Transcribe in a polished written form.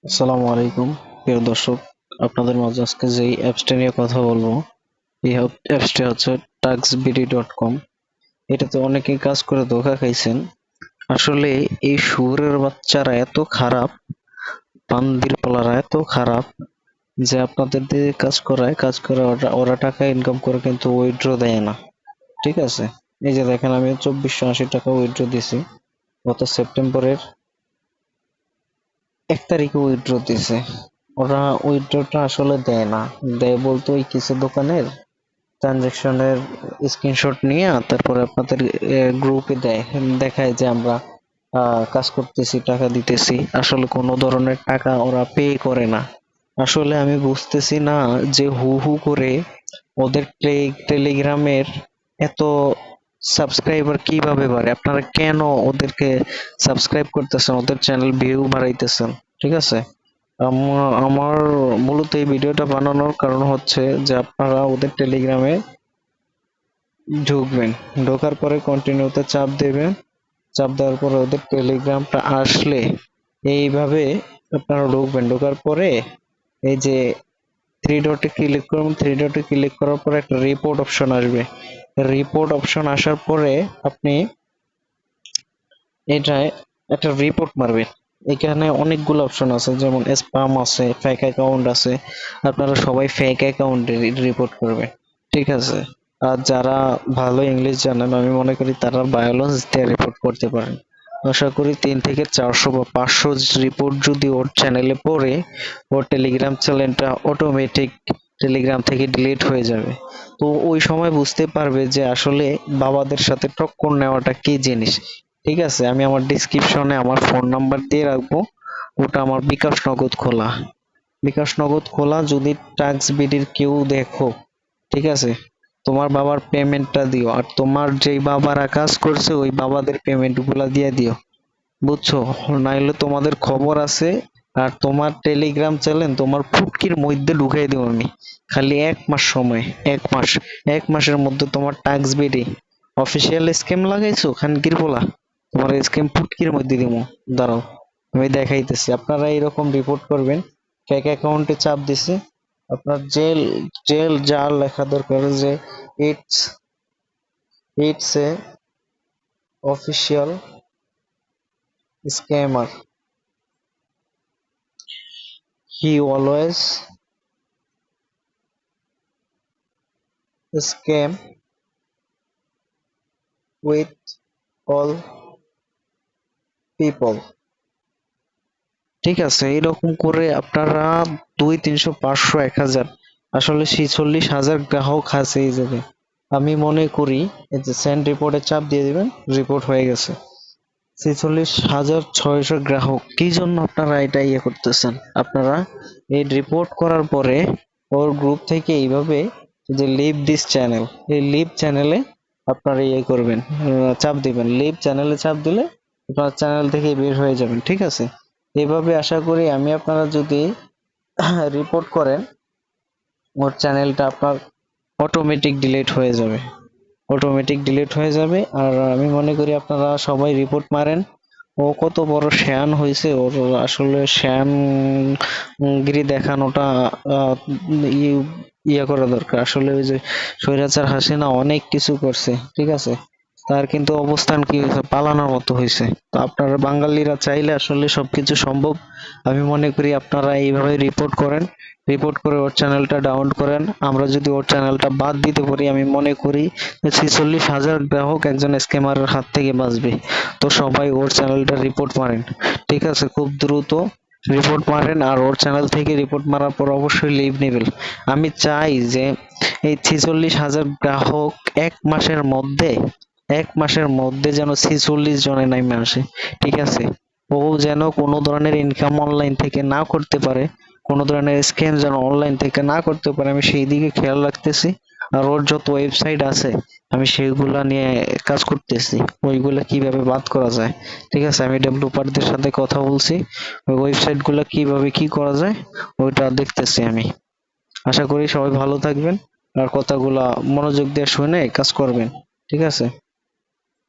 আসসালামু আলাইকুম প্রিয় দর্শক, আপনাদের মাঝে আজকে যেই অ্যাপসটা নিয়ে কথা বলবো, এই অ্যাপসটা হচ্ছে taxbd.com। এটাতে অনেকেই কাজ করে ধোঁকা খাইছেন। আসলে এই শুয়োরের বাচ্চারা এত খারাপ, বান্দির পালারা এত খারাপ যে আপনাদের দিয়ে কাজ করায়, কাজ করে ওরা ওরা টাকা ইনকাম করে কিন্তু উইথড্র দেয় না। ঠিক আছে, এই যে দেখেন আমি 2480 টাকা উইথড্র দিছি গত সেপ্টেম্বরের 1 তারিখে উইথড্র দিছে। ওরা উইথড্রটা আসলে দেয় না, দেয় বলতে ওই কিছু দোকানের ট্রানজাকশনের স্ক্রিনশট নিয়ে তারপরে আপনাদের গ্রুপে দেয়, দেখায় যে আমরা কাজ করতেছি, টাকা দিতেছি, আসলে কোনো ধরনের টাকা ওরা পে করে না। আসলে আমি বুঝতেছি না যে হু হু করে ওদের টেলিগ্রামের এত সাবস্ক্রাইবার কিভাবে বাড়ে। আপনারা কেন ওদেরকে সাবস্ক্রাইব করতেছেন, ওদের চ্যানেল ভিউ বাড়াইতেছেন? ঠিক আছে, আমার মূলত এই ভিডিওটা বানানোর কারণ হচ্ছে যে আপনারা ওদের টেলিগ্রামে ঢুকবেন, ঢোকার পরে কন্টিনিউতে চাপ দেবেন, চাপ দেওয়ার পরে ওদের টেলিগ্রামটা আসলে এইভাবে আপনারা ঢুকবেন। ঢোকার পরে এই যে থ্রি ডটে ক্লিক করুন, থ্রি ডটে ক্লিক করার পরে একটা রিপোর্ট অপশন আসবে। রিপোর্ট অপশন আসার পরে আপনি এটায় একটা রিপোর্ট মারবেন। এখানে অনেকগুলো অপশন আছে, যেমন স্প্যাম আছে, ফেক অ্যাকাউন্ট আছে। আপনারা সবাই ফেক অ্যাকাউন্টে রিপোর্ট করবেন, ঠিক আছে? আর যারা ভালো ইংলিশ জানেন, আমি মনে করি তারা ভায়োলেন্স দিয়ে রিপোর্ট করতে পারেন। আশা করি 3 থেকে 400 বা 500 রিপোর্ট যদি ওর চ্যানেলে পড়ে, ওর টেলিগ্রাম চ্যানেলটা অটোমেটিক টেলিগ্রাম থেকে ডিলিট হয়ে যাবে। তো ওই সময় বুঝতে পারবে যে আসলে বাবাদের সাথে টক্কর নেওয়াটা কি জিনিস। ঠিক আছে, আমি আমার ডিসক্রিপশনে আমার ফোন নাম্বার দিয়ে রাখবো, ওটা আমার বিকাশ নগদ খোলা। বিকাশ নগদ খোলা যদি টাক্স বিডির কেউ দেখো, ঠিক আছে, তোমার বাবার পেমেন্টটা দিও, আর তোমার যেই বাবারা কাজ করছে ওই বাবাদের পেমেন্ট গুলা দিয়ে দিও, বুঝছো? নাইলে তোমাদের খবর আছে। আর তোমার টেলিগ্রাম চ্যানেল তোমার ফুটকির মধ্যে ঢুকাই দিব আমি। খালি 1 মাস সময়, 1 মাস, 1 মাসের মধ্যে তোমার টাক্স বেড়ে অফিসিয়াল স্ক্যাম লাগাইছো খানকির পোলা, তোমার স্ক্যাম ফুটকির মধ্যে দিব। দাঁড়াও, আমি দেখাইতেছি। আপনারা এরকম রিপোর্ট করবেন। ফেক অ্যাকাউন্টে চাপ দিছে, আপনার জেল, জেল যা লেখা দরকার, যে it's it's a official scammer, he always scam with all people। ঠিক আছে, এইরকম করে আপনারা 200, 300, 500, 1000, আসলে 46,000 গ্রাহক আছে এই জায়গায়। আমি মনে করি এই যে সেন্ড রিপোর্টে চাপ দিয়ে দিবেন, রিপোর্ট হয়ে গেছে। 46,600 গ্রাহক, কি জন্য আপনারা এটা করতেছেন? আপনারা এই রিপোর্ট করার পরে ওর গ্রুপ থেকে এইভাবে যে লিভ দিস চ্যানেল, এই লিভ চ্যানেলে আপনারা করবেন, চাপ দিবেন। লিভ চ্যানেলে চাপ দিলে আপনার চ্যানেল থেকে বের হয়ে যাবেন, ঠিক আছে? এভাবে আশা করি আমি, আপনারা যদি রিপোর্ট করেন, ওর চ্যানেলটা আপনার অটোমেটিক ডিলিট হয়ে যাবে, অটোমেটিক ডিলিট হয়ে যাবে। আর আমি মনে করি আপনারা সবাই রিপোর্ট মারেন। ও কত বড় শেয়ান হয়েছে, ওর আসলে শেয়ান গিরি দেখানোটা আহ, ইয়ে করা দরকার। আসলে ওই যে স্বৈরাচার হাসিনা অনেক কিছু করছে, ঠিক আছে, তার কিন্তু অবস্থান কি হয়েছে, পালানোর মতো হয়েছে। তো আপনারা বাঙালিরা চাইলে আসলে সবকিছু সম্ভব। আমি মনে করি আপনারা এইভাবে রিপোর্ট করেন, রিপোর্ট করে ওর চ্যানেলটা ডাউন করেন। আমরা যদি ওর চ্যানেলটা বাদ দিতে পারি, আমি মনে করি 46,000 গ্রাহক একজন স্ক্যামারের হাত থেকে বাঁচবে। তো সবাই ওর চ্যানেলটা রিপোর্ট মারেন, ঠিক আছে, খুব দ্রুত রিপোর্ট মারেন। আর ওর চ্যানেল থেকে রিপোর্ট মারার পর অবশ্যই লিভ নেবেন। আমি চাই যে এই 46,000 গ্রাহক 1 মাসের মধ্যে, 1 মাসের মধ্যে যেন 46 জনে নামে আসে, ঠিক আছে? ও যেন কোনো ধরনের ইনকাম অনলাইন থেকে না করতে পারে, কোনো ধরনের স্ক্যাম যেন অনলাইন থেকে না করতে পারে, আমি সেই দিকে খেয়াল রাখতেছি। আর ওর যত ওয়েবসাইট আছে আমি সেইগুলা নিয়ে কাজ করতেছি, ওইগুলা কিভাবে বাদ করা যায়। ঠিক আছে, আমি ডেভেলপারদের সাথে কথা বলছি, ওই ওয়েবসাইট গুলা কিভাবে কি করা যায় ওইটা দেখতেছি আমি। আশা করি সবাই ভালো থাকবেন, আর কথাগুলা মনোযোগ দিয়ে শুনে কাজ করবেন, ঠিক আছে?